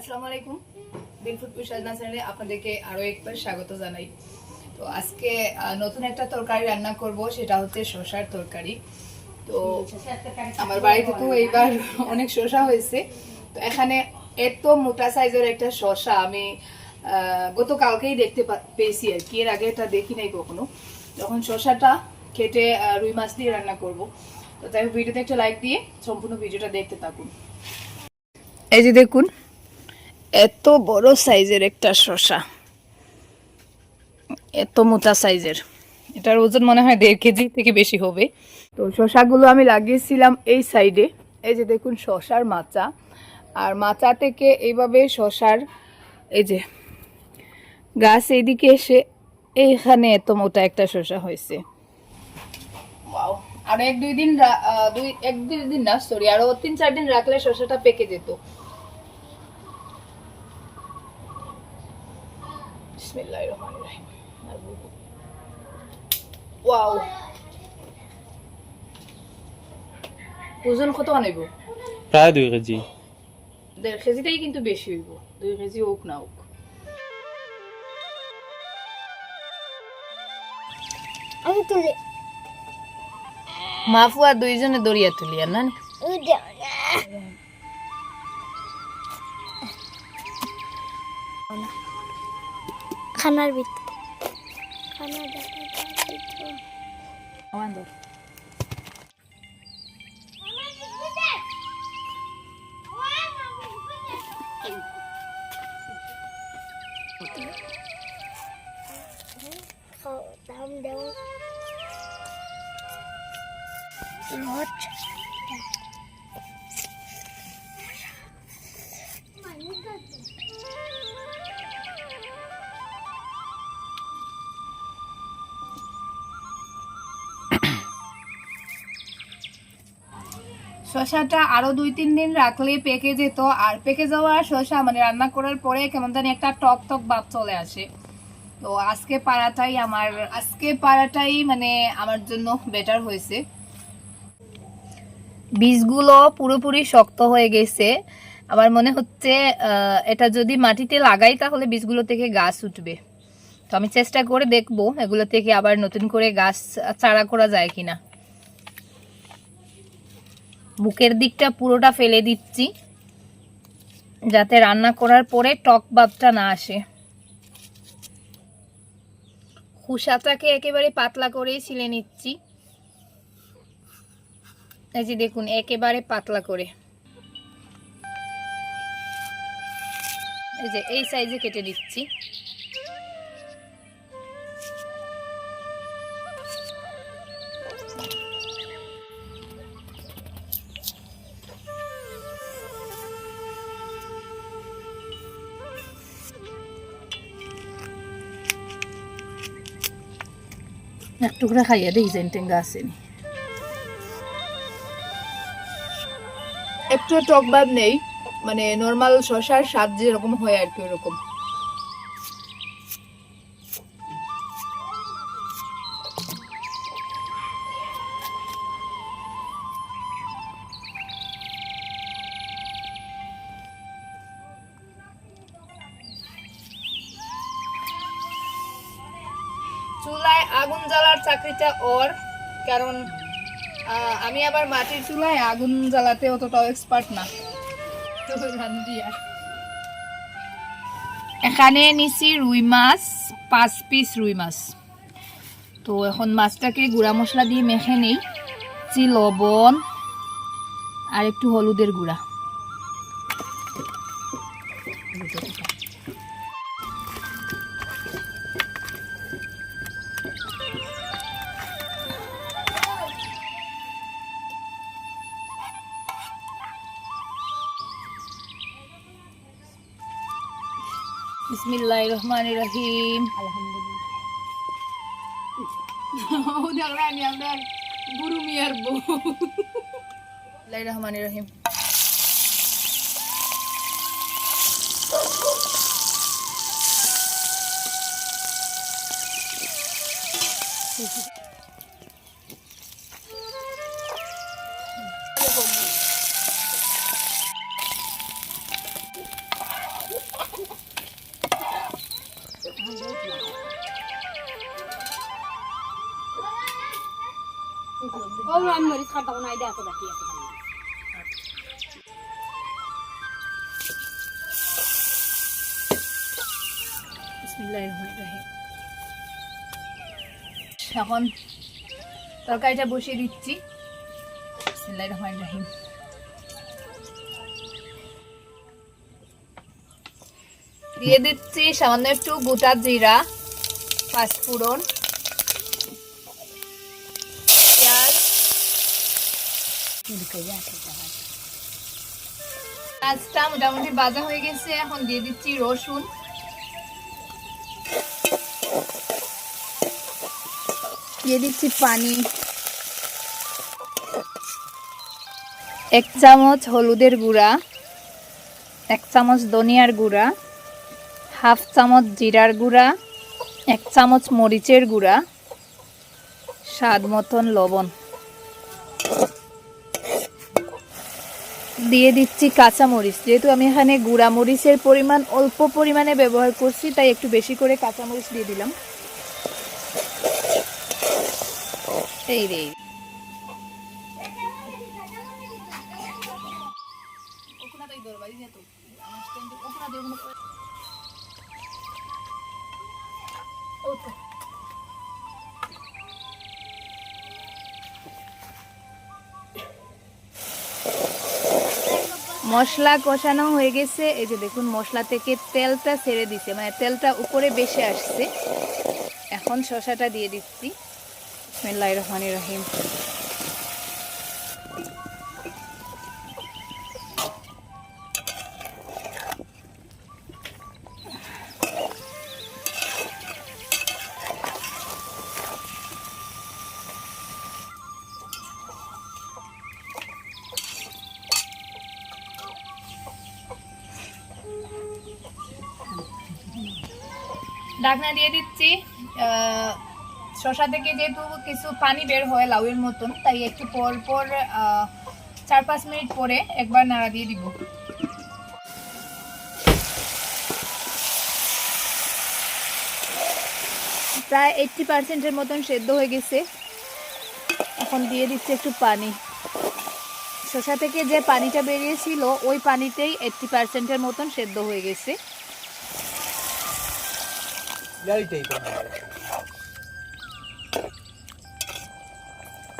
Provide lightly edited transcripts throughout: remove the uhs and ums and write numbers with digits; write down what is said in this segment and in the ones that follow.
আসসালামু আলাইকুম। বিল food with সাজনা চ্যানেলে আপনাদেরকে আরো একবার স্বাগত জানাই। তো আজকে নতুন একটা তরকারি রান্না করব, সেটা হচ্ছে শসার তরকারি। তো আমার বাড়িতে তো এইবার অনেক শসা হয়েছে। তো এখানে এত মোটা সাইজের একটা শসা আমি গতকালকেই দেখতে পেয়েছি আর কি, এর আগে এটা দেখি নাই কখনো। যখন শসাটা কেটে রুই মাছ দিয়ে রান্না করব। তো তাই ভিডিওতে একটা লাইক দিয়ে সম্পূর্ণ ভিডিওটা দেখতে থাকুন। এই যে দেখুন, এত বড় সাইজের একটা শসা, এত মোটা সাইজের। এটার ওজন মনে হয় 1.5 কেজি থেকে বেশি হবে। তো শসাগুলো আমি লাগিয়েছিলাম এই সাইডে। এই যে দেখুন শসার মাচা, আর মাচা থেকে এইভাবে শসার এই যে গাছ এইদিকে এসে এইখানে এত মোটা একটা শসা হয়েছে। ওয়াও! আর এক দুই দিন না, সরি, আরো 3-4 দিন রাখলে শসাটা পেকে যেত। বিসমিল্লাহিররহমানিররহিম। ওয়াও! ওজন কত আনাইব? প্রায় 2 কেজি। 1.5 কেজিটাই কিন্তু বেশি হইব। 2 কেজি হোক না হোক। আমি তুলি মাফুয়া দুইজনে দড়িয়া তুলিয়া না খানার ভিতর খানার দাম দেওয়া শসাটা আরো 2-3 দিন রাখলে পেকে যেত। আর পেকে যাওয়া শসা মানে রান্না করার পরে কেমন জানি একটা টক টক ভাব চলে আসে। তো আজকে পাড়াটাই মানে আমার জন্য বেটার হয়েছে। বীজগুলো পুরোপুরি শক্ত হয়ে গেছে। আমার মনে হচ্ছে এটা যদি মাটিতে লাগাই তাহলে বীজগুলো থেকে গাছ উঠবে। তো আমি চেষ্টা করে দেখবো এগুলো থেকে আবার নতুন করে গাছ চারা করা যায় কিনা। বুকের দিকটা পুরোটা ফেলে দিচ্ছি যাতে রান্না করার পরে টক ভাবটা না আসে। খোসাটাকে একেবারে পাতলা করেই ছিলে নিচ্ছি। এই যে দেখুন, একেবারে পাতলা করে এই যে এই সাইজে কেটে দিচ্ছি। এক টুকরা খাইয়া দেখি জেনটেঙ্গা আসেনি, একটু টক ভাব নেই, মানে নর্মাল শসার স্বাদ যেরকম হয় আর কি ওরকম। চুলায় আগুন জ্বালার চাকরিটা ওর, কারণ আমি আবার মাটির চুলায় আগুন জ্বালাতে অতটাও এক্সপার্ট না। এখানে নিছি রুই মাছ, 5 পিস রুই মাছ। তো এখন মাছটাকে গুঁড়া মশলা দিয়ে মেখে নেই। লবণ আর একটু হলুদের গুঁড়া। বিসমিল্লাহিররহমানিররহিম। আলহামদুলিল্লাহ। গুরু মিয়ার বউ। বিসমিল্লাহিররহমানিররহিম। আমি মরিচ খাতাম না এটা এত বাকি এত বাকি বিসমিল্লাহিররহমানিররহিম। এখন তরকারিটা বসিয়ে দিচ্ছি। বিসমিল্লাহিররহমানিররহিম। দিয়ে দিচ্ছি সামান্য একটু গোটা জিরা, পাঁচফোড়ন, পেঁয়াজ। পেঁয়াজটা মোটামুটি ভাজা হয়ে গেছে। এখন দিয়ে দিচ্ছি রসুন, দিয়ে দিচ্ছি পানি, 1 চামচ হলুদের গুঁড়া, 1 চামচ ধনিয়ার গুঁড়া, 1/2 চামচ জিরার গুঁড়া, 1 চামচ মরিচের গুঁড়া, স্বাদ মতন লবণ। দিয়ে দিচ্ছি কাঁচামরিচ। যেহেতু আমি এখানে গুঁড়া মরিচের পরিমাণ অল্প পরিমাণে ব্যবহার করছি, তাই একটু বেশি করে কাঁচামরিচ দিয়ে দিলাম। এই রে মশলা কষানো হয়ে গেছে। এই যে দেখুন মশলা থেকে তেলটা ছেড়ে দিছে, মানে তেলটা উপরে বেশি আসছে। এখন শসাটা দিয়ে দিচ্ছি। বিসমিল্লাহির রহমানির রহিম। ঢাকনা দিয়ে দিচ্ছি। শসা থেকে যেহেতু কিছু পানি বের হয় লাউয়ের মতন, তাই একটু পর পর 4-5 মিনিট পরে একবার নাড়া দিয়ে দিব। প্রায় 80% মতন সেদ্ধ হয়ে গেছে। এখন দিয়ে দিচ্ছি একটু পানি। শসা থেকে যে পানিটা বেরিয়েছিল ওই পানিতেই 80% মতন সেদ্ধ হয়ে গেছে।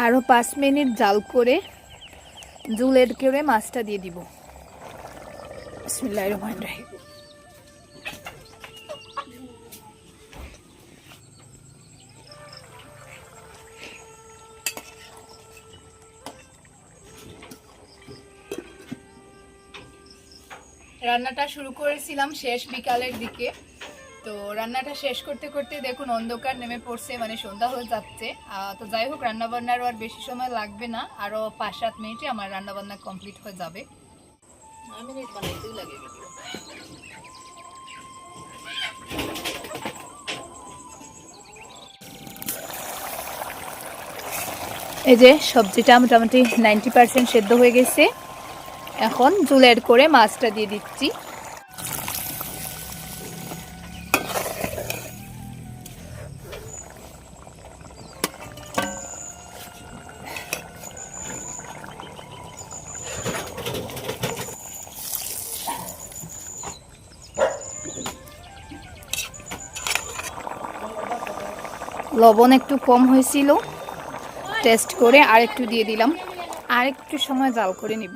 আরো 5 মিনিট জাল করে ঝোল এড করে মাছটা দিয়ে দিব। বিসমিল্লাহির রহমানির রহিম। রান্নাটা শুরু করেছিলাম শেষ বিকালের দিকে। তো রান্নাটা শেষ করতে করতে দেখুন অন্ধকার নেমে পড়ছে, মানে সন্ধ্যা হয়ে যাচ্ছে। তো যাই হোক, রান্নাবান্নারও আর বেশি সময় লাগবে না, আরও 5-7 মিনিটে আমার রান্নাবান্না কমপ্লিট হয়ে যাবে। এই যে সবজিটা মোটামুটি 90% সেদ্ধ হয়ে গেছে। এখন ঝোল এড করে মাছটা দিয়ে দিচ্ছি। লবণ একটু কম হয়েছিল, টেস্ট করে আর একটু দিয়ে দিলাম। আর একটু সময় জাল করে নিব।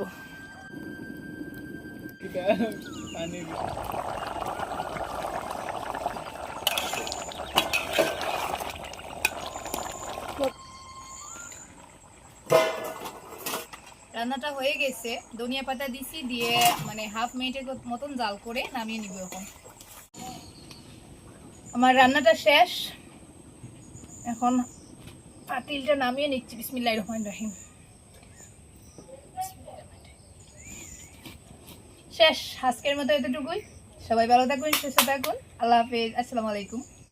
রান্নাটা হয়ে গেছে, ধনিয়া পাতা দিছি, দিয়ে মানে 1/2 মিনিটের মতন জাল করে নামিয়ে নিব। এখন আমার রান্নাটা শেষ। এখন পাতিলটা নামিয়ে নিচ্ছি। বিসমিল্লাহির রহমানির রহিম। শেষ। আজকের মতো এতটুকুই। সবাই ভালো থাকুন, সুস্থ থাকুন। আল্লাহ হাফেজ। আসসালামু আলাইকুম।